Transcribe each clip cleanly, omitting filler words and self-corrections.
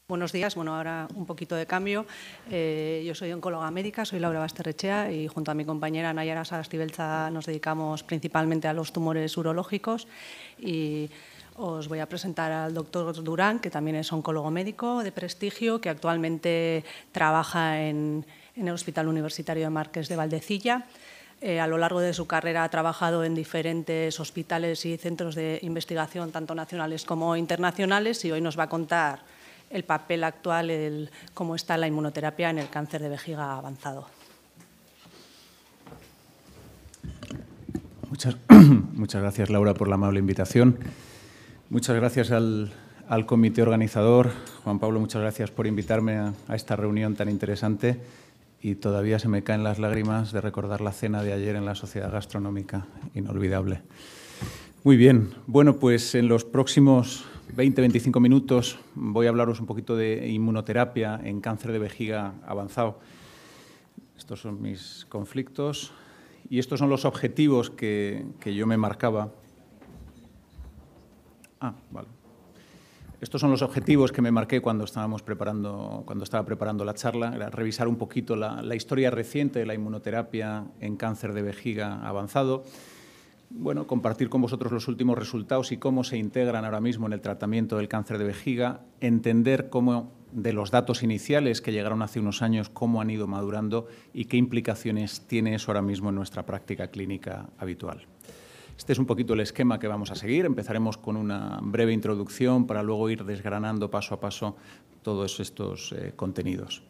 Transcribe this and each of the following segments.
Buenos días. Bueno, ahora un poquito de cambio. Yo soy oncóloga médica, soy Laura Basterrechea y junto a mi compañera Nayara Sagastibelza nos dedicamos principalmente a los tumores urológicos y os voy a presentar al doctor Durán, que también es oncólogo médico de prestigio, que actualmente trabaja en el Hospital Universitario de Marqués de Valdecilla. A lo largo de su carrera ha trabajado en diferentes hospitales y centros de investigación, tanto nacionales como internacionales, y hoy nos va a contar el papel actual, cómo está la inmunoterapia en el cáncer de vejiga avanzado. Muchas gracias, Laura, por la amable invitación. Muchas gracias al comité organizador. Juan Pablo, muchas gracias por invitarme a esta reunión tan interesante. Y todavía se me caen las lágrimas de recordar la cena de ayer en la Sociedad Gastronómica. Inolvidable. Muy bien. Bueno, pues en los próximos 20-25 minutos voy a hablaros un poquito de inmunoterapia en cáncer de vejiga avanzado. Estos son mis conflictos y estos son los objetivos que yo me marcaba. Vale. Estos son los objetivos que me marqué cuando estaba preparando la charla, era revisar un poquito la historia reciente de la inmunoterapia en cáncer de vejiga avanzado. Bueno, compartir con vosotros los últimos resultados y cómo se integran ahora mismo en el tratamiento del cáncer de vejiga, entender cómo de los datos iniciales que llegaron hace unos años, cómo han ido madurando y qué implicaciones tiene eso ahora mismo en nuestra práctica clínica habitual. Este es un poquito el esquema que vamos a seguir. Empezaremos con una breve introducción para luego ir desgranando paso a paso todos estos contenidos.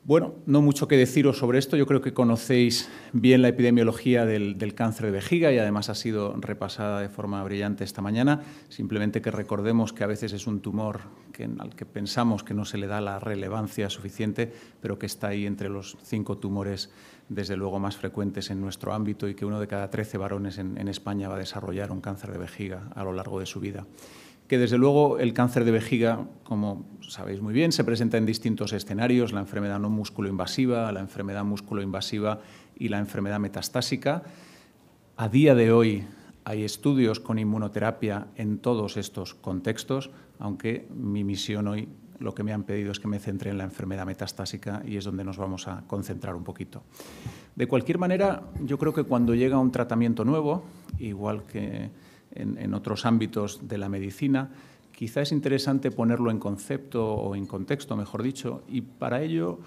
Bueno, no mucho que deciros sobre esto. Yo creo que conocéis bien la epidemiología del cáncer de vejiga y además ha sido repasada de forma brillante esta mañana. Simplemente que recordemos que a veces es un tumor al que pensamos que no se le da la relevancia suficiente, pero que está ahí entre los 5 tumores, desde luego, más frecuentes en nuestro ámbito y que 1 de cada 13 varones en España va a desarrollar un cáncer de vejiga a lo largo de su vida. Que desde luego el cáncer de vejiga, como sabéis muy bien, se presenta en distintos escenarios, la enfermedad no músculo-invasiva, la enfermedad músculo-invasiva y la enfermedad metastásica. A día de hoy hay estudios con inmunoterapia en todos estos contextos, aunque mi misión hoy, lo que me han pedido es que me centre en la enfermedad metastásica y es donde nos vamos a concentrar un poquito. De cualquier manera, yo creo que cuando llega un tratamiento nuevo, igual que en otros ámbitos de la medicina, quizá es interesante ponerlo en concepto o en contexto, mejor dicho, y para ello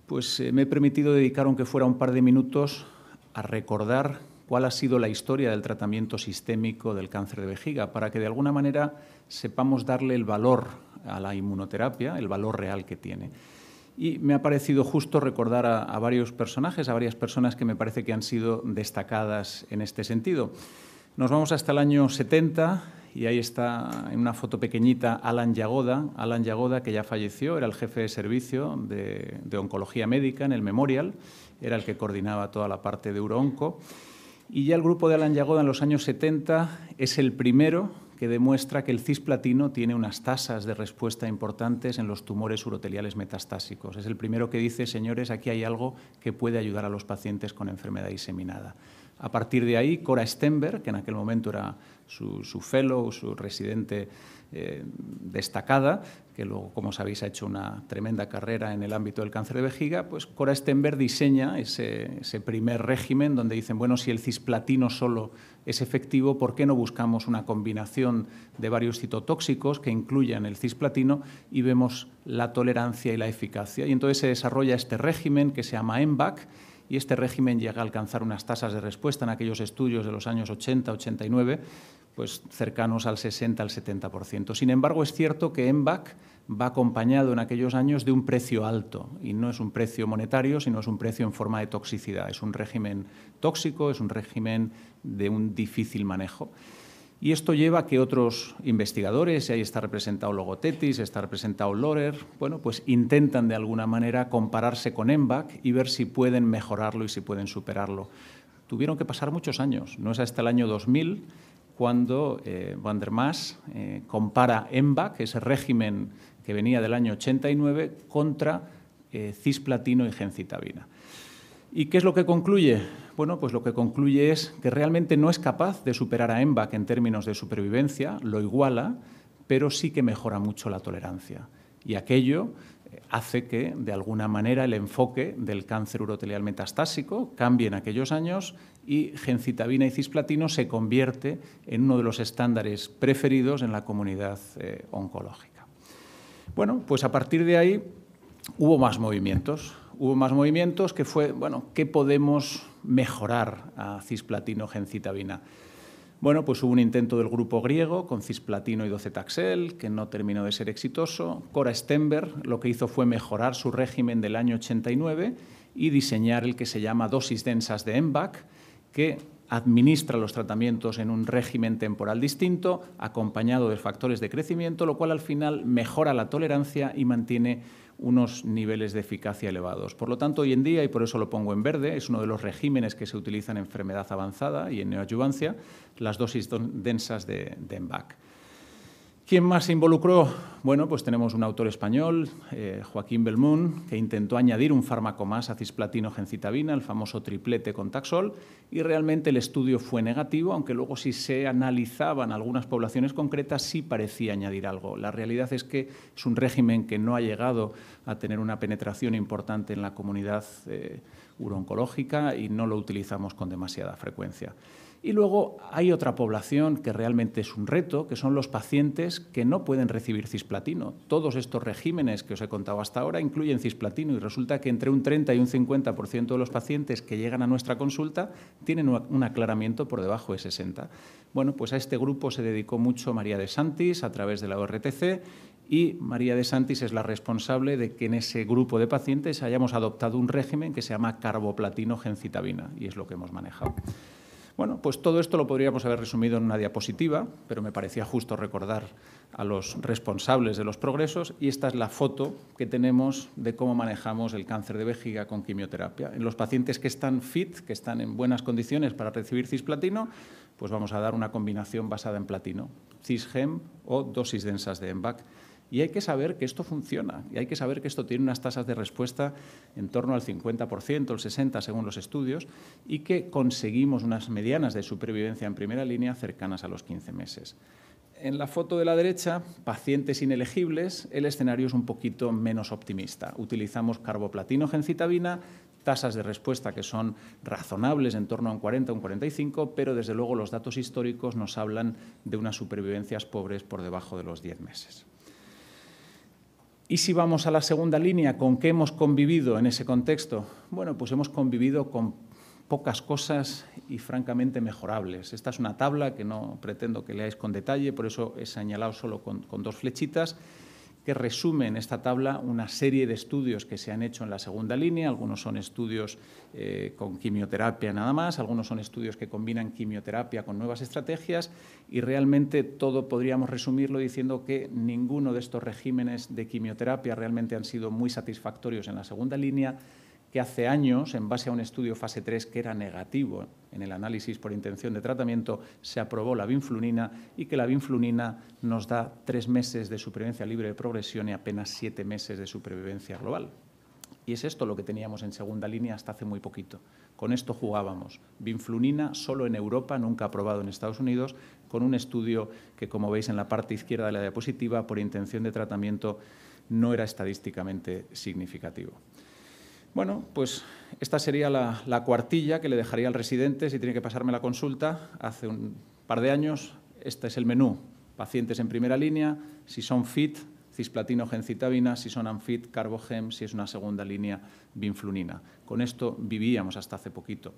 pues, me he permitido dedicar, aunque fuera un par de minutos, a recordar cuál ha sido la historia del tratamiento sistémico del cáncer de vejiga, para que de alguna manera sepamos darle el valor a la inmunoterapia, el valor real que tiene. Y me ha parecido justo recordar a varios personajes, a varias personas que me parece que han sido destacadas en este sentido. Nos vamos hasta el año 70 y ahí está en una foto pequeñita Alan Yagoda. Alan Yagoda, que ya falleció, era el jefe de servicio de oncología médica en el Memorial, era el que coordinaba toda la parte de uroonco. Y ya el grupo de Alan Yagoda en los años 70 es el primero que demuestra que el cisplatino tiene unas tasas de respuesta importantes en los tumores uroteliales metastásicos. Es el primero que dice, señores, aquí hay algo que puede ayudar a los pacientes con enfermedad diseminada. A partir de ahí, Cora Stenberg, que en aquel momento era su fellow, su residente destacada, que luego, como sabéis, ha hecho una tremenda carrera en el ámbito del cáncer de vejiga, pues Cora Stenberg diseña ese primer régimen donde dicen, bueno, si el cisplatino solo es efectivo, ¿por qué no buscamos una combinación de varios citotóxicos que incluyan el cisplatino y vemos la tolerancia y la eficacia? Y entonces se desarrolla este régimen que se llama MVAC, y este régimen llega a alcanzar unas tasas de respuesta en aquellos estudios de los años 80-89, pues cercanos al 60 al 70%. Sin embargo, es cierto que MVAC va acompañado en aquellos años de un precio alto, y no es un precio monetario, sino es un precio en forma de toxicidad. Es un régimen tóxico, es un régimen de un difícil manejo. Y esto lleva a que otros investigadores, y ahí está representado Logothetis, está representado Lorer, bueno, pues intentan de alguna manera compararse con MVAC y ver si pueden mejorarlo y si pueden superarlo. Tuvieron que pasar muchos años, no es hasta el año 2000 cuando Van der Maas compara MVAC, ese régimen que venía del año 89, contra cisplatino y gencitabina. ¿Y qué es lo que concluye? Bueno, pues lo que concluye es que realmente no es capaz de superar a MVAC en términos de supervivencia, lo iguala, pero sí que mejora mucho la tolerancia. Y aquello hace que, de alguna manera, el enfoque del cáncer urotelial metastásico cambie en aquellos años y gencitabina y cisplatino se convierte en uno de los estándares preferidos en la comunidad oncológica. Bueno, pues a partir de ahí hubo más movimientos. Hubo más movimientos que fue, bueno, ¿qué podemos mejorar a cisplatino-gencitabina? Bueno, pues hubo un intento del grupo griego con cisplatino y docetaxel, que no terminó de ser exitoso. Cora Stenberg lo que hizo fue mejorar su régimen del año 89 y diseñar el que se llama dosis densas de MVAC, que administra los tratamientos en un régimen temporal distinto, acompañado de factores de crecimiento, lo cual al final mejora la tolerancia y mantiene unos niveles de eficacia elevados. Por lo tanto, hoy en día, y por eso lo pongo en verde, es uno de los regímenes que se utilizan en enfermedad avanzada y en neoadyuvancia, las dosis densas de MVAC. ¿Quién más se involucró? Bueno, pues tenemos un autor español, Joaquín Belmún, que intentó añadir un fármaco más a cisplatino-gencitabina, el famoso triplete con Taxol, y realmente el estudio fue negativo, aunque luego si se analizaban algunas poblaciones concretas sí parecía añadir algo. La realidad es que es un régimen que no ha llegado a tener una penetración importante en la comunidad urooncológica y no lo utilizamos con demasiada frecuencia. Y luego hay otra población que realmente es un reto, que son los pacientes que no pueden recibir cisplatino. Todos estos regímenes que os he contado hasta ahora incluyen cisplatino y resulta que entre un 30 y un 50% de los pacientes que llegan a nuestra consulta tienen un aclaramiento por debajo de 60. Bueno, pues a este grupo se dedicó mucho María de Santis a través de la ORTC y María de Santis es la responsable de que en ese grupo de pacientes hayamos adoptado un régimen que se llama carboplatino-gencitabina y es lo que hemos manejado. Bueno, pues todo esto lo podríamos haber resumido en una diapositiva, pero me parecía justo recordar a los responsables de los progresos y esta es la foto que tenemos de cómo manejamos el cáncer de vejiga con quimioterapia. En los pacientes que están fit, que están en buenas condiciones para recibir cisplatino, pues vamos a dar una combinación basada en platino, cisgem o dosis densas de MVAC. Y hay que saber que esto funciona y hay que saber que esto tiene unas tasas de respuesta en torno al 50%, el 60% según los estudios y que conseguimos unas medianas de supervivencia en primera línea cercanas a los 15 meses. En la foto de la derecha, pacientes inelegibles, el escenario es un poquito menos optimista. Utilizamos carboplatino-gencitabina, tasas de respuesta que son razonables en torno a un 40 o un 45, pero desde luego los datos históricos nos hablan de unas supervivencias pobres por debajo de los 10 meses. Y si vamos a la segunda línea, ¿con qué hemos convivido en ese contexto? Bueno, pues hemos convivido con pocas cosas y francamente mejorables. Esta es una tabla que no pretendo que leáis con detalle, por eso he señalado solo con dos flechitas, que resume en esta tabla una serie de estudios que se han hecho en la segunda línea. Algunos son estudios con quimioterapia nada más, algunos son estudios que combinan quimioterapia con nuevas estrategias y realmente todo podríamos resumirlo diciendo que ninguno de estos regímenes de quimioterapia realmente han sido muy satisfactorios en la segunda línea, que hace años, en base a un estudio fase 3 que era negativo en el análisis por intención de tratamiento, se aprobó la vinflunina y que la vinflunina nos da 3 meses de supervivencia libre de progresión y apenas 7 meses de supervivencia global. Y es esto lo que teníamos en segunda línea hasta hace muy poquito. Con esto jugábamos. Vinflunina solo en Europa, nunca aprobado en Estados Unidos, con un estudio que, como veis en la parte izquierda de la diapositiva, por intención de tratamiento no era estadísticamente significativo. Bueno, pues esta sería la cuartilla que le dejaría al residente si tiene que pasarme la consulta. Hace un par de años, este es el menú. Pacientes en primera línea, si son fit, cisplatino-gencitabina, si son unfit, carbogem, si es una segunda línea, vinflunina. Con esto vivíamos hasta hace poquito.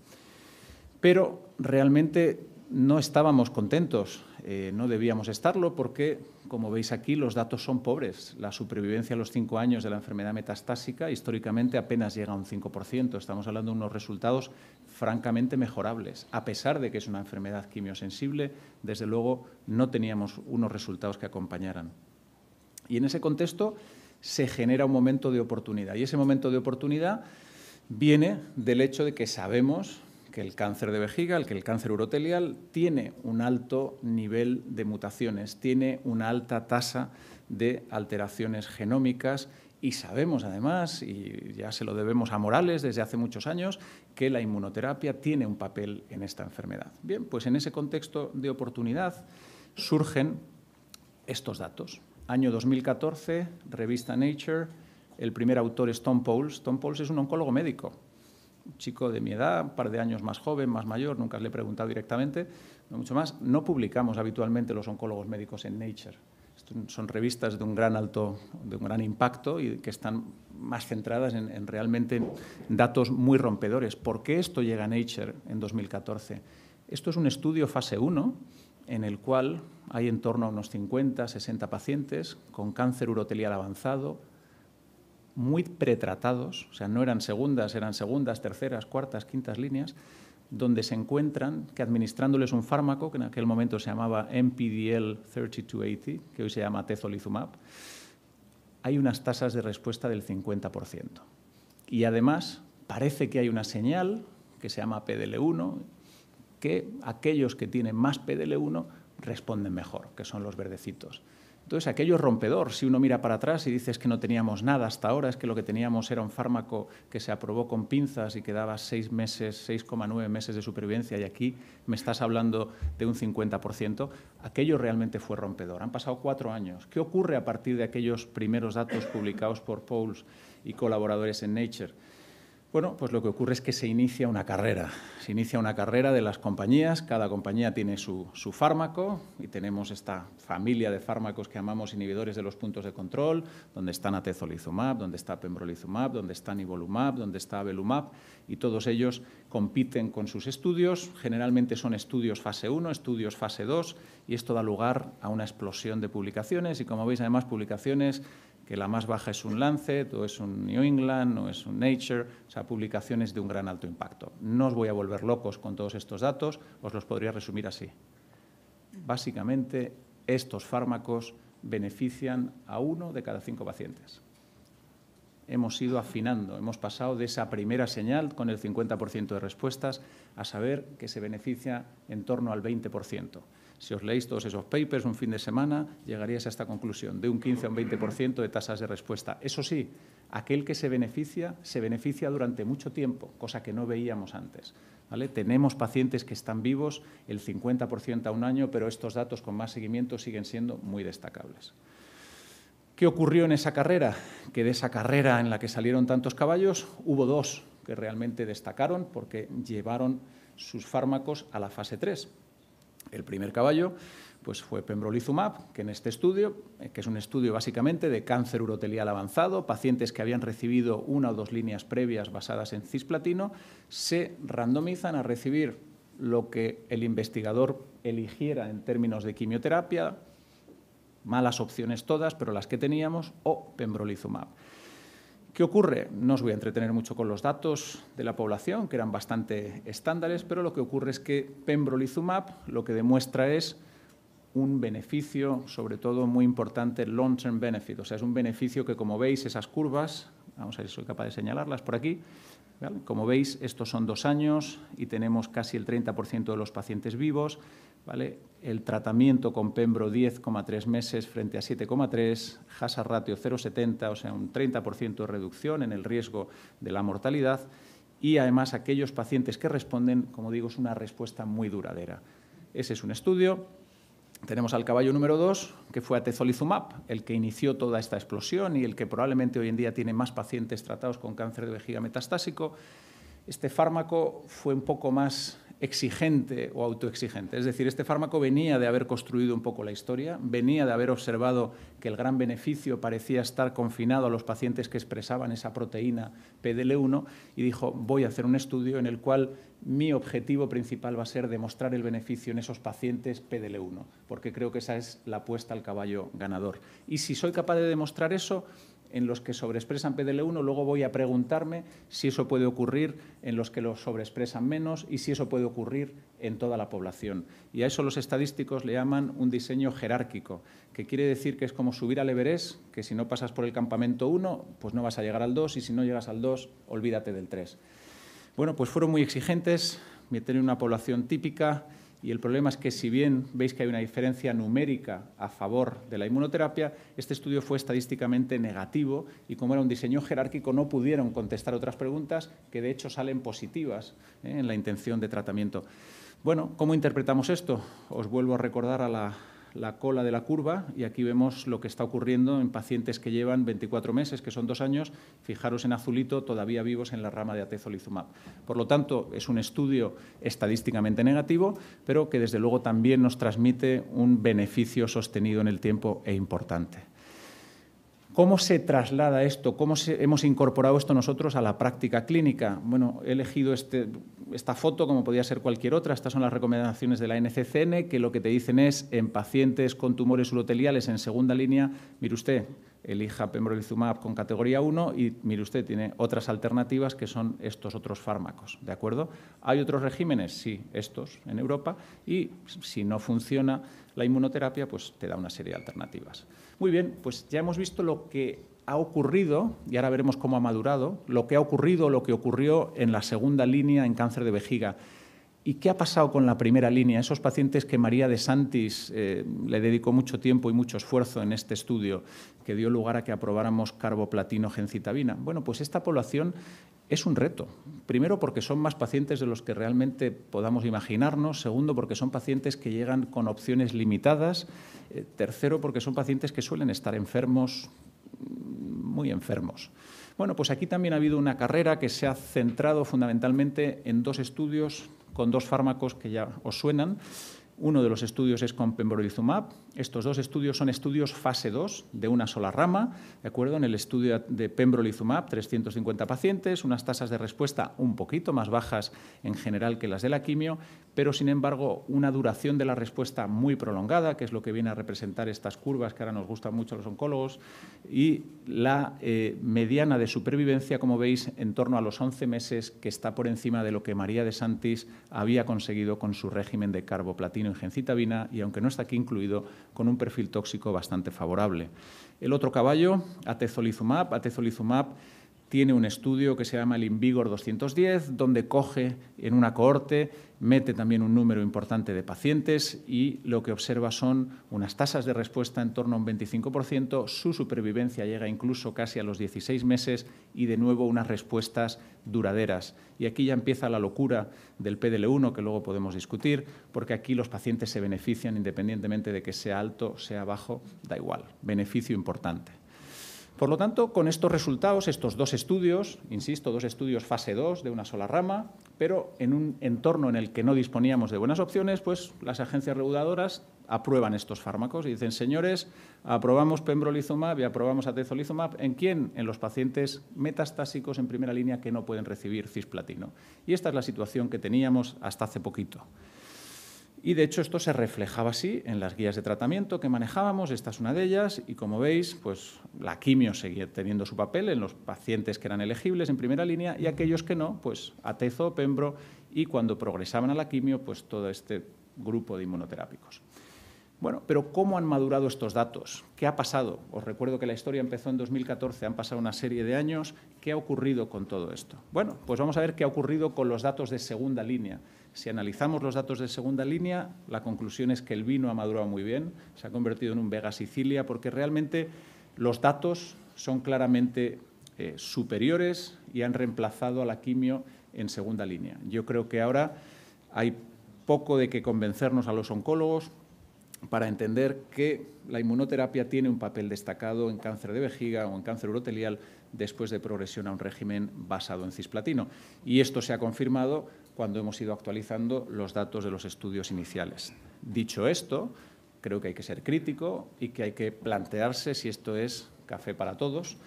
Pero realmente no estábamos contentos, no debíamos estarlo porque, como veis aquí, los datos son pobres. La supervivencia a los 5 años de la enfermedad metastásica históricamente apenas llega a un 5%. Estamos hablando de unos resultados francamente mejorables. A pesar de que es una enfermedad quimiosensible, desde luego no teníamos unos resultados que acompañaran. Y en ese contexto se genera un momento de oportunidad. Y ese momento de oportunidad viene del hecho de que sabemos que el cáncer de vejiga, que el cáncer urotelial, tiene un alto nivel de mutaciones, tiene una alta tasa de alteraciones genómicas y sabemos además, y ya se lo debemos a Morales desde hace muchos años, que la inmunoterapia tiene un papel en esta enfermedad. Bien, pues en ese contexto de oportunidad surgen estos datos. Año 2014, revista Nature, el primer autor es Tom Powles. Tom Powles es un oncólogo médico, un chico de mi edad, un par de años más joven, más mayor, nunca le he preguntado directamente, no mucho más. No publicamos habitualmente los oncólogos médicos en Nature. Son revistas de un gran impacto y que están más centradas en realmente datos muy rompedores. ¿Por qué esto llega a Nature en 2014? Esto es un estudio fase 1 en el cual hay en torno a unos 50, 60 pacientes con cáncer urotelial avanzado, muy pretratados, o sea, no eran segundas, terceras, cuartas, quintas líneas, donde se encuentran que administrándoles un fármaco, que en aquel momento se llamaba MPDL-3280, que hoy se llama atezolizumab, hay unas tasas de respuesta del 50%. Y además parece que hay una señal que se llama PDL1, que aquellos que tienen más PDL1 responden mejor, que son los verdecitos. Entonces, aquello es rompedor. Si uno mira para atrás y dices que no teníamos nada hasta ahora, es que lo que teníamos era un fármaco que se aprobó con pinzas y que daba 6 meses, 6,9 meses de supervivencia, y aquí me estás hablando de un 50%, aquello realmente fue rompedor. Han pasado 4 años. ¿Qué ocurre a partir de aquellos primeros datos publicados por Powles y colaboradores en Nature? Bueno, pues lo que ocurre es que se inicia una carrera. Se inicia una carrera de las compañías. Cada compañía tiene su fármaco y tenemos esta familia de fármacos que llamamos inhibidores de los puntos de control, donde están atezolizumab, donde está pembrolizumab, donde está nivolumab, donde está avelumab, y todos ellos compiten con sus estudios. Generalmente son estudios fase 1, estudios fase 2, y esto da lugar a una explosión de publicaciones. Y como veis, además, publicaciones que la más baja es un Lancet, o es un New England, o es un Nature, o sea, publicaciones de un gran alto impacto. No os voy a volver locos con todos estos datos, os los podría resumir así. Básicamente, estos fármacos benefician a 1 de cada 5 pacientes. Hemos ido afinando, hemos pasado de esa primera señal con el 50% de respuestas a saber que se beneficia en torno al 20%. Si os leéis todos esos papers un fin de semana, llegaríais a esta conclusión, de un 15 a un 20% de tasas de respuesta. Eso sí, aquel que se beneficia durante mucho tiempo, cosa que no veíamos antes, ¿vale? Tenemos pacientes que están vivos el 50% a un año, pero estos datos con más seguimiento siguen siendo muy destacables. ¿Qué ocurrió en esa carrera? Que de esa carrera en la que salieron tantos caballos, hubo 2 que realmente destacaron porque llevaron sus fármacos a la fase 3. El primer caballo pues, fue pembrolizumab, que en este estudio, que es un estudio básicamente de cáncer urotelial avanzado, pacientes que habían recibido 1 o 2 líneas previas basadas en cisplatino, se randomizan a recibir lo que el investigador eligiera en términos de quimioterapia, malas opciones todas, pero las que teníamos, o pembrolizumab. ¿Qué ocurre? No os voy a entretener mucho con los datos de la población, que eran bastante estándares, pero lo que ocurre es que pembrolizumab lo que demuestra es un beneficio, sobre todo muy importante, long-term benefit. O sea, es un beneficio que, como veis, esas curvas, vamos a ver si soy capaz de señalarlas por aquí, ¿vale? Como veis, estos son 2 años y tenemos casi el 30% de los pacientes vivos, ¿vale? El tratamiento con Pembro 10,3 meses frente a 7,3, hazard ratio 0,70, o sea, un 30% de reducción en el riesgo de la mortalidad, y además aquellos pacientes que responden, como digo, es una respuesta muy duradera. Ese es un estudio. Tenemos al caballo número 2, que fue atezolizumab, el que inició toda esta explosión y el que probablemente hoy en día tiene más pacientes tratados con cáncer de vejiga metastásico. Este fármaco fue un poco más exigente o autoexigente. Es decir, este fármaco venía de haber construido un poco la historia, venía de haber observado que el gran beneficio parecía estar confinado a los pacientes que expresaban esa proteína PDL1 y dijo, voy a hacer un estudio en el cual mi objetivo principal va a ser demostrar el beneficio en esos pacientes PDL1, porque creo que esa es la apuesta al caballo ganador. Y si soy capaz de demostrar eso, en los que sobreexpresan PDL1, luego voy a preguntarme si eso puede ocurrir en los que lo sobreexpresan menos y si eso puede ocurrir en toda la población. Y a eso los estadísticos le llaman un diseño jerárquico, que quiere decir que es como subir al Everest, que si no pasas por el campamento 1, pues no vas a llegar al 2, y si no llegas al 2, olvídate del 3. Bueno, pues fueron muy exigentes, tienen una población típica, y el problema es que, si bien veis que hay una diferencia numérica a favor de la inmunoterapia, este estudio fue estadísticamente negativo y, como era un diseño jerárquico, no pudieron contestar otras preguntas que, de hecho, salen positivas en la intención de tratamiento. Bueno, ¿cómo interpretamos esto? Os vuelvo a recordar a la la cola de la curva y aquí vemos lo que está ocurriendo en pacientes que llevan 24 meses, que son 2 años, fijaros en azulito, todavía vivos en la rama de atezolizumab. Por lo tanto, es un estudio estadísticamente negativo, pero que desde luego también nos transmite un beneficio sostenido en el tiempo e importante. ¿Cómo se traslada esto? ¿Cómo hemos incorporado esto nosotros a la práctica clínica? Bueno, he elegido esta foto, como podía ser cualquier otra. Estas son las recomendaciones de la NCCN, que lo que te dicen es, en pacientes con tumores uroteliales en segunda línea, mire usted, elija pembrolizumab con categoría 1 y, mire usted, tiene otras alternativas que son estos otros fármacos, ¿de acuerdo? ¿Hay otros regímenes? Sí, estos en Europa, y si no funciona la inmunoterapia, pues te da una serie de alternativas. Muy bien, pues ya hemos visto lo que ha ocurrido, y ahora veremos cómo ha madurado, lo que ha ocurrido, lo que ocurrió en la segunda línea en cáncer de vejiga. ¿Y qué ha pasado con la primera línea? Esos pacientes que María de Santis le dedicó mucho tiempo y mucho esfuerzo en este estudio, que dio lugar a que aprobáramos carboplatino gencitabina. Bueno, pues esta población es un reto. Primero, porque son más pacientes de los que realmente podamos imaginarnos. Segundo, porque son pacientes que llegan con opciones limitadas. Tercero, porque son pacientes que suelen estar enfermos, muy enfermos. Bueno, pues aquí también ha habido una carrera que se ha centrado fundamentalmente en 2 estudios con 2 fármacos que ya os suenan. Uno de los estudios es con pembrolizumab. Estos 2 estudios son estudios fase 2 de una sola rama, ¿de acuerdo? En el estudio de pembrolizumab, 350 pacientes, unas tasas de respuesta un poquito más bajas en general que las de la quimio, pero sin embargo una duración de la respuesta muy prolongada, que es lo que viene a representar estas curvas que ahora nos gustan mucho a los oncólogos, y la mediana de supervivencia, como veis, en torno a los 11 meses, que está por encima de lo que María de Santis había conseguido con su régimen de carboplatino y gencitabina, y aunque no está aquí incluido, con un perfil tóxico bastante favorable. El otro caballo, atezolizumab. Atezolizumab tiene un estudio que se llama el INVIGOR 210, donde coge en una cohorte, mete también un número importante de pacientes y lo que observa son unas tasas de respuesta en torno a un 25%, su supervivencia llega incluso casi a los 16 meses y de nuevo unas respuestas duraderas. Y aquí ya empieza la locura del PDL1, que luego podemos discutir, porque aquí los pacientes se benefician independientemente de que sea alto, sea bajo, da igual, beneficio importante. Por lo tanto, con estos resultados, estos 2 estudios, insisto, 2 estudios fase 2 de una sola rama, pero en un entorno en el que no disponíamos de buenas opciones, pues las agencias reguladoras aprueban estos fármacos y dicen, señores, aprobamos pembrolizumab y aprobamos atezolizumab. ¿En quién? En los pacientes metastásicos en primera línea que no pueden recibir cisplatino. Y esta es la situación que teníamos hasta hace poquito. Y, de hecho, esto se reflejaba así en las guías de tratamiento que manejábamos. Esta es una de ellas y, como veis, pues la quimio seguía teniendo su papel en los pacientes que eran elegibles en primera línea y aquellos que no, pues atezo, pembro y, cuando progresaban a la quimio, pues todo este grupo de inmunoterápicos. Bueno, pero ¿cómo han madurado estos datos? ¿Qué ha pasado? Os recuerdo que la historia empezó en 2014, han pasado una serie de años. ¿Qué ha ocurrido con todo esto? Bueno, pues vamos a ver qué ha ocurrido con los datos de segunda línea. Si analizamos los datos de segunda línea, la conclusión es que el vino ha madurado muy bien, se ha convertido en un Vega Sicilia, porque realmente los datos son claramente superiores y han reemplazado a la quimio en segunda línea. Yo creo que ahora hay poco de que convencernos a los oncólogos para entender que la inmunoterapia tiene un papel destacado en cáncer de vejiga o en cáncer urotelial después de progresión a un régimen basado en cisplatino. Y esto se ha confirmado cuando hemos ido actualizando los datos de los estudios iniciales. Dicho esto, creo que hay que ser crítico y que hay que plantearse si esto es café para todos,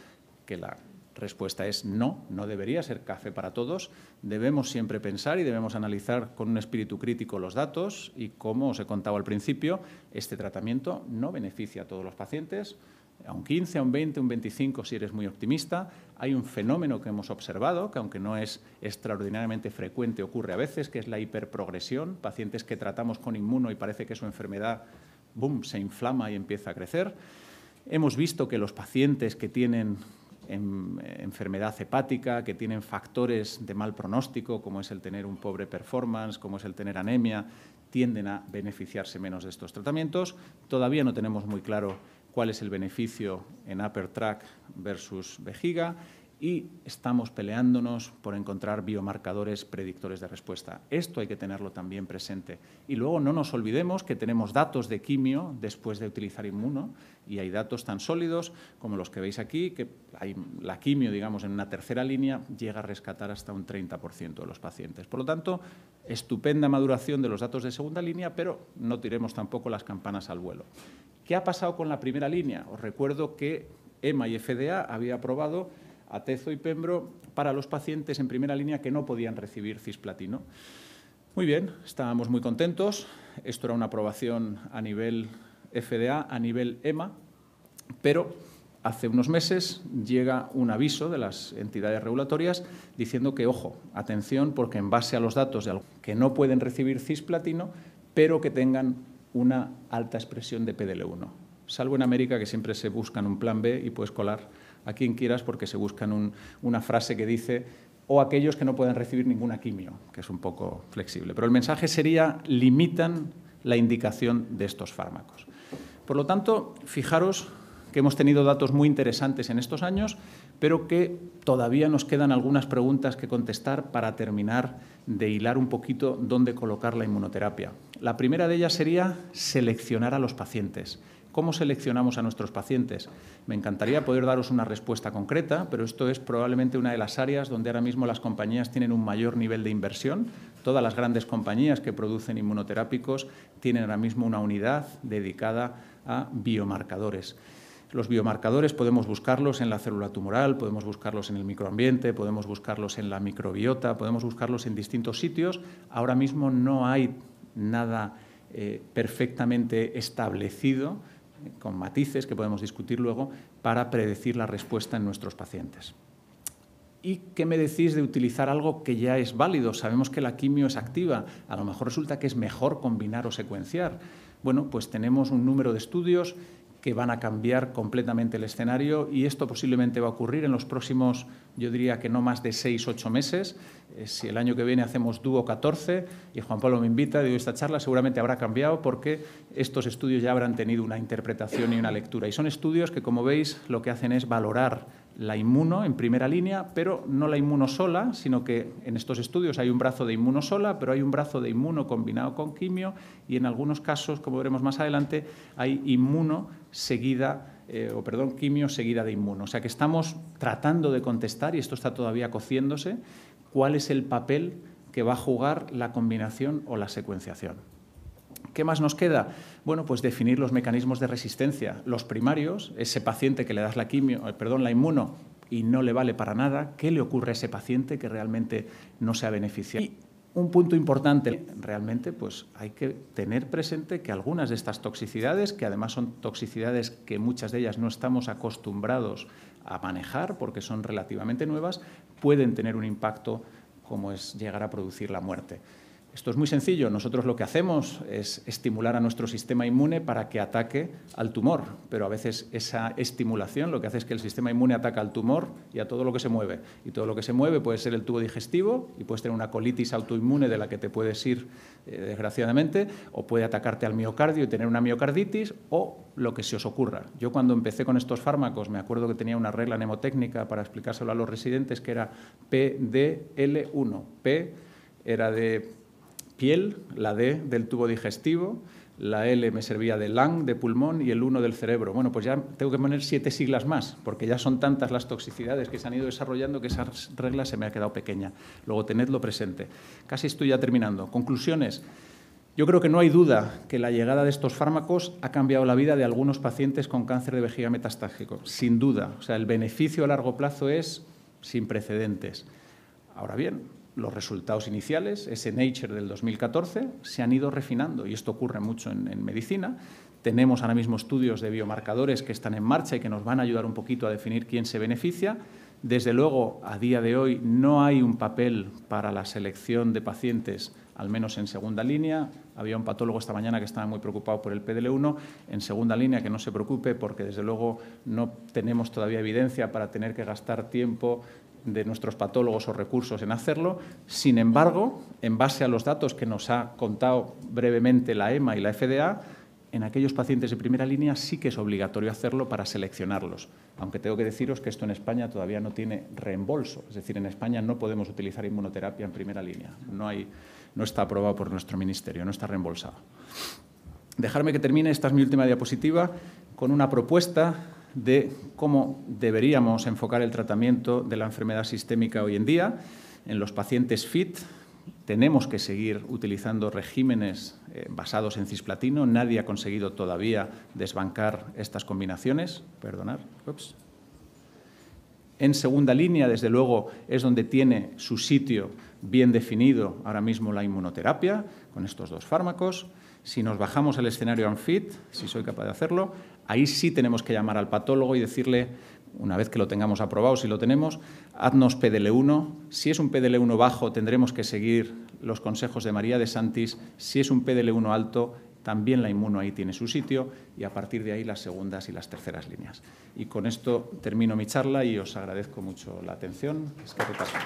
que la respuesta es no, no debería ser café para todos. Debemos siempre pensar y debemos analizar con un espíritu crítico los datos y, como os he contado al principio, este tratamiento no beneficia a todos los pacientes, a un 15, a un 20, a un 25 si eres muy optimista. Hay un fenómeno que hemos observado, que aunque no es extraordinariamente frecuente, ocurre a veces, que es la hiperprogresión, pacientes que tratamos con inmuno y parece que su enfermedad, boom, se inflama y empieza a crecer. Hemos visto que los pacientes que tienen enfermedad hepática, que tienen factores de mal pronóstico, como es el tener un pobre performance, como es el tener anemia, tienden a beneficiarse menos de estos tratamientos. Todavía no tenemos muy claro cuál es el beneficio en upper tract versus vejiga y estamos peleándonos por encontrar biomarcadores predictores de respuesta. Esto hay que tenerlo también presente. Y luego no nos olvidemos que tenemos datos de quimio después de utilizar inmuno y hay datos tan sólidos como los que veis aquí, que la quimio, digamos, en una tercera línea llega a rescatar hasta un 30% de los pacientes. Por lo tanto, estupenda maduración de los datos de segunda línea, pero no tiremos tampoco las campanas al vuelo. ¿Qué ha pasado con la primera línea? Os recuerdo que EMA y FDA había aprobado Atezo y Pembro para los pacientes en primera línea que no podían recibir cisplatino. Muy bien, estábamos muy contentos. Esto era una aprobación a nivel FDA, a nivel EMA, pero hace unos meses llega un aviso de las entidades regulatorias diciendo que, ojo, atención, porque en base a los datos de que no pueden recibir cisplatino, pero que tengan una alta expresión de PDL1. Salvo en América, que siempre se buscan un plan B y puedes colar a quien quieras porque se buscan una frase que dice o aquellos que no pueden recibir ninguna quimio, que es un poco flexible. Pero el mensaje sería, limitan la indicación de estos fármacos. Por lo tanto, fijaros que hemos tenido datos muy interesantes en estos años, pero que todavía nos quedan algunas preguntas que contestar para terminar de hilar un poquito dónde colocar la inmunoterapia. La primera de ellas sería seleccionar a los pacientes. ¿Cómo seleccionamos a nuestros pacientes? Me encantaría poder daros una respuesta concreta, pero esto es probablemente una de las áreas donde ahora mismo las compañías tienen un mayor nivel de inversión. Todas las grandes compañías que producen inmunoterápicos tienen ahora mismo una unidad dedicada a biomarcadores. Los biomarcadores podemos buscarlos en la célula tumoral, podemos buscarlos en el microambiente, podemos buscarlos en la microbiota, podemos buscarlos en distintos sitios. Ahora mismo no hay nada perfectamente establecido, con matices que podemos discutir luego, para predecir la respuesta en nuestros pacientes. ¿Y qué me decís de utilizar algo que ya es válido? Sabemos que la quimio es activa, a lo mejor resulta que es mejor combinar o secuenciar. Bueno, pues tenemos un número de estudios que van a cambiar completamente el escenario y esto posiblemente va a ocurrir en los próximos, yo diría que no más de 6 o 8 meses. Si el año que viene hacemos Duo 14 y Juan Pablo me invita, digo, esta charla seguramente habrá cambiado porque estos estudios ya habrán tenido una interpretación y una lectura. Y son estudios que, como veis, lo que hacen es valorar la inmuno en primera línea, pero no la inmuno sola, sino que en estos estudios hay un brazo de inmuno sola, pero hay un brazo de inmuno combinado con quimio y en algunos casos, como veremos más adelante, hay inmuno seguida, quimio seguida de inmuno. O sea que estamos tratando de contestar, y esto está todavía cociéndose, cuál es el papel que va a jugar la combinación o la secuenciación. ¿Qué más nos queda? Bueno, pues definir los mecanismos de resistencia. Los primarios, ese paciente que le das la inmuno y no le vale para nada, ¿qué le ocurre a ese paciente que realmente no se ha beneficiado? Y un punto importante, realmente, pues hay que tener presente que algunas de estas toxicidades, que además son toxicidades que muchas de ellas no estamos acostumbrados a manejar porque son relativamente nuevas, pueden tener un impacto como es llegar a producir la muerte. Esto es muy sencillo. Nosotros lo que hacemos es estimular a nuestro sistema inmune para que ataque al tumor, pero a veces esa estimulación lo que hace es que el sistema inmune ataca al tumor y a todo lo que se mueve. Y todo lo que se mueve puede ser el tubo digestivo y puedes tener una colitis autoinmune de la que te puedes ir, desgraciadamente, o puede atacarte al miocardio y tener una miocarditis o lo que se os ocurra. Yo cuando empecé con estos fármacos me acuerdo que tenía una regla mnemotécnica para explicárselo a los residentes que era PDL1. P era de piel, la D del tubo digestivo, la L me servía de lung, de pulmón, y el 1 del cerebro. Bueno, pues ya tengo que poner 7 siglas más, porque ya son tantas las toxicidades que se han ido desarrollando que esa regla se me ha quedado pequeña. Luego, tenedlo presente. Casi estoy ya terminando. Conclusiones. Yo creo que no hay duda que la llegada de estos fármacos ha cambiado la vida de algunos pacientes con cáncer de vejiga metastásico. Sin duda. O sea, el beneficio a largo plazo es sin precedentes. Ahora bien, los resultados iniciales, ese Nature del 2014, se han ido refinando y esto ocurre mucho en medicina. Tenemos ahora mismo estudios de biomarcadores que están en marcha y que nos van a ayudar un poquito a definir quién se beneficia. Desde luego, a día de hoy no hay un papel para la selección de pacientes, al menos en segunda línea. Había un patólogo esta mañana que estaba muy preocupado por el PDL1. En segunda línea, que no se preocupe porque desde luego no tenemos todavía evidencia para tener que gastar tiempo de nuestros patólogos o recursos en hacerlo. Sin embargo, en base a los datos que nos ha contado brevemente la EMA y la FDA, En aquellos pacientes de primera línea sí que es obligatorio hacerlo para seleccionarlos, aunque tengo que deciros que esto en España todavía no tiene reembolso. Es decir, en España no podemos utilizar inmunoterapia en primera línea. No está aprobado por nuestro ministerio, no está reembolsado. Dejarme que termine, esta es mi última diapositiva, con una propuesta de cómo deberíamos enfocar el tratamiento de la enfermedad sistémica hoy en día. En los pacientes FIT tenemos que seguir utilizando regímenes basados en cisplatino. Nadie ha conseguido todavía desbancar estas combinaciones. Perdonad. Ups. En segunda línea, desde luego, es donde tiene su sitio bien definido ahora mismo la inmunoterapia, con estos dos fármacos. Si nos bajamos al escenario ANFIT, si soy capaz de hacerlo, ahí sí tenemos que llamar al patólogo y decirle, una vez que lo tengamos aprobado, si lo tenemos, haznos PDL1. Si es un PDL1 bajo, tendremos que seguir los consejos de María de Santis. Si es un PDL1 alto, también la inmuno ahí tiene su sitio y a partir de ahí las segundas y las terceras líneas. Y con esto termino mi charla y os agradezco mucho la atención. Eskerrik asko.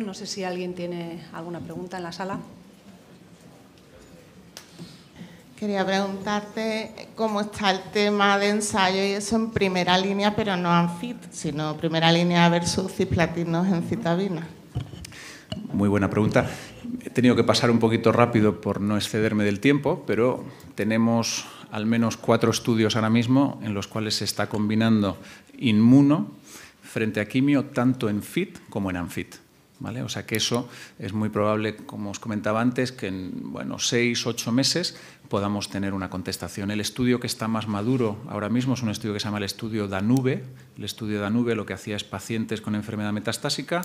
No sé si alguien tiene alguna pregunta en la sala. Quería preguntarte cómo está el tema de ensayo y eso en primera línea, pero no ANFIT, sino primera línea versus cisplatinos en citabina. Muy buena pregunta. He tenido que pasar un poquito rápido por no excederme del tiempo, pero tenemos al menos 4 estudios ahora mismo en los cuales se está combinando inmuno frente a quimio tanto en FIT como en ANFIT. ¿Vale? O sea que eso es muy probable, como os comentaba antes, que en 6 u 8 meses podamos tener una contestación. El estudio que está más maduro ahora mismo es un estudio que se llama el estudio DANUBE. El estudio DANUBE lo que hacía es pacientes con enfermedad metastásica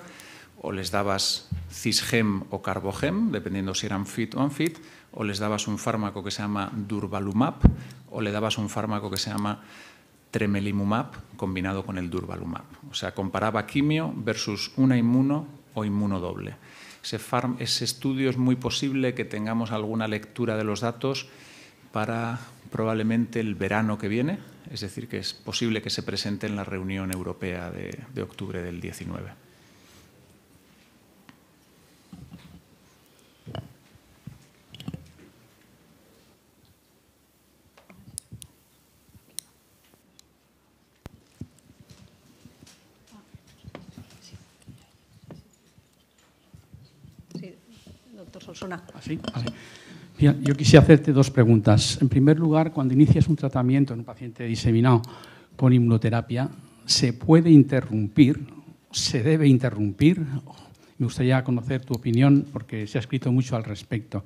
o les dabas cisgem o carbogem, dependiendo si eran FIT o ANFIT, o les dabas un fármaco que se llama durvalumab o le dabas un fármaco que se llama tremelimumab combinado con el durvalumab. O sea, comparaba quimio versus una inmuno o inmunodoble. Ese estudio es muy posible que tengamos alguna lectura de los datos para probablemente el verano que viene, es decir, que es posible que se presente en la reunión europea de octubre del 19. Doctor Solsona. ¿Sí? Vale. Bien, yo quisiera hacerte 2 preguntas. En primer lugar, cuando inicias un tratamiento en un paciente diseminado con inmunoterapia, ¿se puede interrumpir? ¿Se debe interrumpir? Me gustaría conocer tu opinión porque se ha escrito mucho al respecto.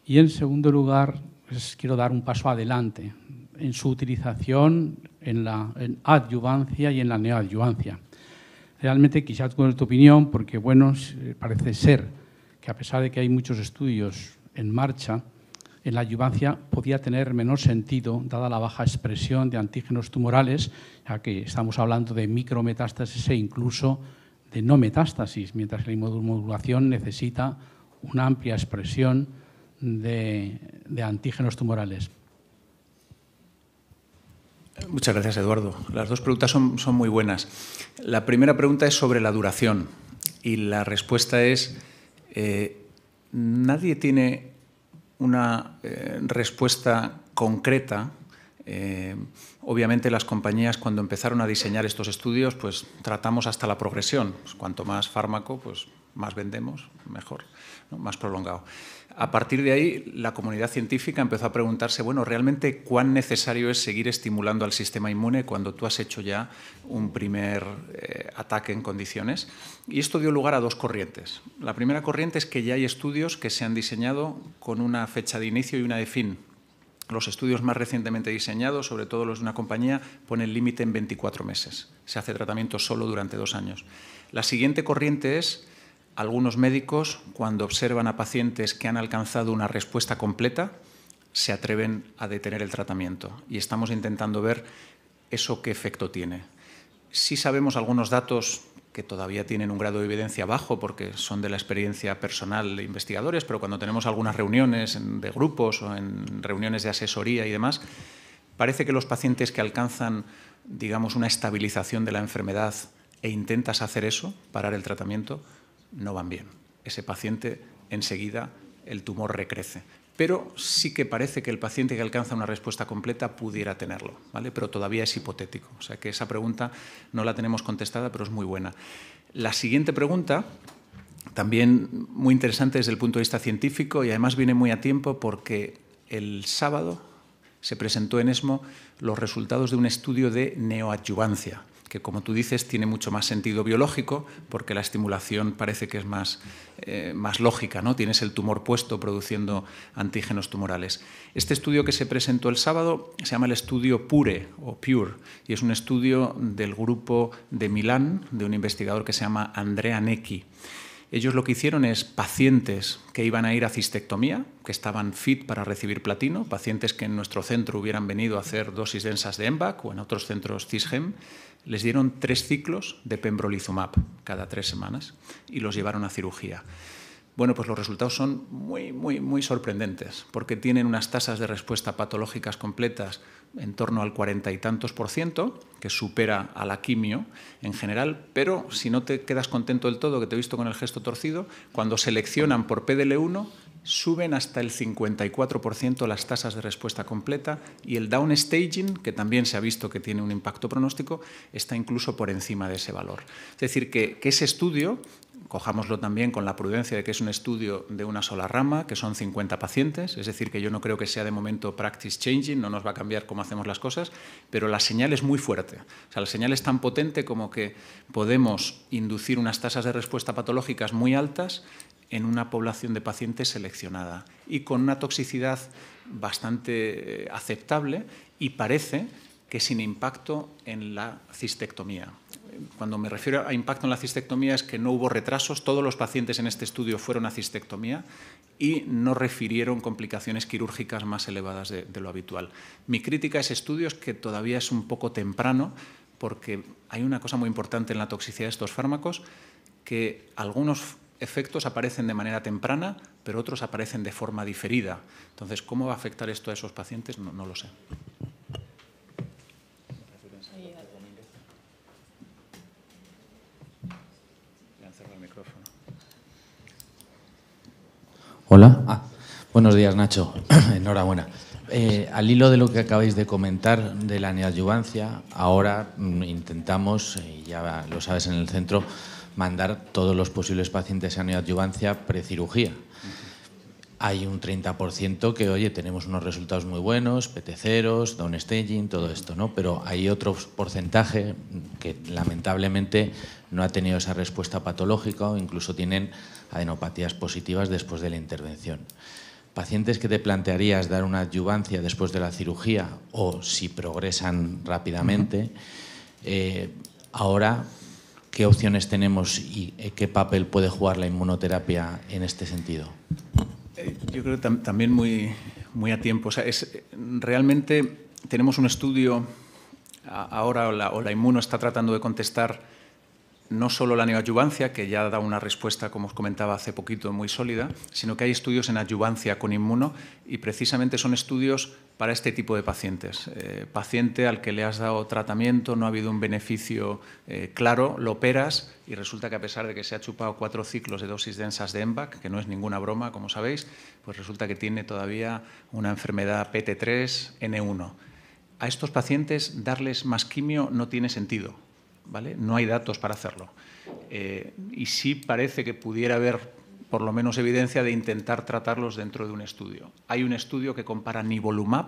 Y en segundo lugar, pues, quiero dar un paso adelante en su utilización en adyuvancia y en la neoadyuvancia. Realmente quisiera conocer tu opinión porque, bueno, parece ser que a pesar de que hay muchos estudios en marcha, en la adyuvancia podía tener menor sentido, dada la baja expresión de antígenos tumorales, ya que estamos hablando de micrometástasis e incluso de no metástasis, mientras que la inmunomodulación necesita una amplia expresión de antígenos tumorales. Muchas gracias, Eduardo. Las 2 preguntas son muy buenas. La primera pregunta es sobre la duración y la respuesta es nadie tiene una respuesta concreta. Obviamente las compañías cuando empezaron a diseñar estos estudios pues tratamos hasta la progresión. Pues, cuanto más fármaco, pues más vendemos, mejor, ¿no? Más prolongado. A partir de ahí, la comunidad científica empezó a preguntarse, bueno, ¿realmente cuán necesario es seguir estimulando al sistema inmune cuando tú has hecho ya un primer ataque en condiciones? Y esto dio lugar a 2 corrientes. La primera corriente es que ya hay estudios que se han diseñado con una fecha de inicio y una de fin. Los estudios más recientemente diseñados, sobre todo los de una compañía, ponen el límite en 24 meses. Se hace tratamiento solo durante 2 años. La siguiente corriente es algunos médicos, cuando observan a pacientes que han alcanzado una respuesta completa, se atreven a detener el tratamiento. Y estamos intentando ver eso qué efecto tiene. Sí sabemos algunos datos que todavía tienen un grado de evidencia bajo porque son de la experiencia personal de investigadores, pero cuando tenemos algunas reuniones de grupos o en reuniones de asesoría y demás, Parece que los pacientes que alcanzan, digamos, una estabilización de la enfermedad e intentas hacer eso, parar el tratamiento, no van bien. Ese paciente, enseguida, el tumor recrece. Pero sí que parece que el paciente que alcanza una respuesta completa pudiera tenerlo, ¿vale? Pero todavía es hipotético. O sea que esa pregunta no la tenemos contestada, pero es muy buena. La siguiente pregunta, también muy interesante desde el punto de vista científico y además viene muy a tiempo porque el sábado se presentó en ESMO los resultados de un estudio de neoadyuvancia, que como tú dices tiene mucho más sentido biológico porque la estimulación parece que es más lógica, ¿no? Tienes el tumor puesto produciendo antígenos tumorales. Este estudio que se presentó el sábado se llama el estudio PURE o PURE y es un estudio del grupo de Milán de un investigador que se llama Andrea Necchi. Ellos lo que hicieron es pacientes que iban a ir a cistectomía, que estaban fit para recibir platino, pacientes que en nuestro centro hubieran venido a hacer dosis densas de EMBAC o en otros centros CISGEM, les dieron 3 ciclos de pembrolizumab cada 3 semanas y los llevaron a cirugía. Bueno, pues los resultados son muy sorprendentes porque tienen unas tasas de respuesta patológicas completas en torno al 40 y tantos %, que supera a la quimio en general, pero si no te quedas contento del todo, que te he visto con el gesto torcido, cuando seleccionan por PDL1 suben hasta el 54% las tasas de respuesta completa y el downstaging, que también se ha visto que tiene un impacto pronóstico, está incluso por encima de ese valor. Es decir, que ese estudio, cojámoslo también con la prudencia de que es un estudio de una sola rama, que son 50 pacientes, es decir, que yo no creo que sea de momento practice changing, no nos va a cambiar cómo hacemos las cosas, pero la señal es muy fuerte. O sea, la señal es tan potente como que podemos inducir unas tasas de respuesta patológicas muy altas en una población de pacientes seleccionada y con una toxicidad bastante aceptable y parece que sin impacto en la cistectomía. Cuando me refiero a impacto en la cistectomía es que no hubo retrasos, todos los pacientes en este estudio fueron a cistectomía y no refirieron complicaciones quirúrgicas más elevadas de lo habitual. Mi crítica a ese estudio es que todavía es un poco temprano porque hay una cosa muy importante en la toxicidad de estos fármacos, que algunos efectos aparecen de manera temprana, pero otros aparecen de forma diferida. Entonces, ¿cómo va a afectar esto a esos pacientes? No lo sé. Hola. Buenos días, Nacho. Enhorabuena. Al hilo de lo que acabáis de comentar de la neoadyuvancia, ahora intentamos, ya lo sabes en el centro, mandar todos los posibles pacientes a neoadyuvancia precirugía. Hay un 30% que, oye, tenemos unos resultados muy buenos, PT0, downstaging, todo esto, ¿no? Pero hay otro porcentaje que lamentablemente no ha tenido esa respuesta patológica o incluso tienen adenopatías positivas después de la intervención. Pacientes que te plantearías dar una adyuvancia después de la cirugía o si progresan rápidamente, ahora, ¿qué opciones tenemos y qué papel puede jugar la inmunoterapia en este sentido? Yo creo que también muy a tiempo. O sea, realmente tenemos un estudio, ahora o la Inmuno está tratando de contestar no solo la neoadyuvancia, que ya da una respuesta, como os comentaba hace poquito, muy sólida, sino que hay estudios en adyuvancia con Inmuno y precisamente son estudios para este tipo de pacientes. Paciente al que le has dado tratamiento, no ha habido un beneficio claro, lo operas y resulta que a pesar de que se ha chupado 4 ciclos de dosis densas de EMBAC, que no es ninguna broma, como sabéis, pues resulta que tiene todavía una enfermedad PT3, N1. A estos pacientes darles más quimio no tiene sentido, ¿vale? No hay datos para hacerlo. Y sí parece que pudiera haber por lo menos evidencia de intentar tratarlos dentro de un estudio. Hay un estudio que compara nivolumab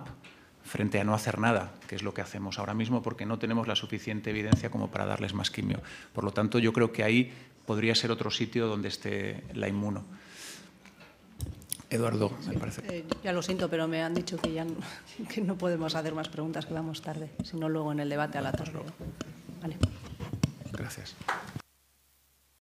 frente a no hacer nada, que es lo que hacemos ahora mismo porque no tenemos la suficiente evidencia como para darles más quimio. Por lo tanto, yo creo que ahí podría ser otro sitio donde esté la Inmuno. Eduardo, me parece. Ya lo siento, pero me han dicho que ya que no podemos hacer más preguntas, que vamos tarde, sino luego en el debate a la tarde. Vale. Gracias.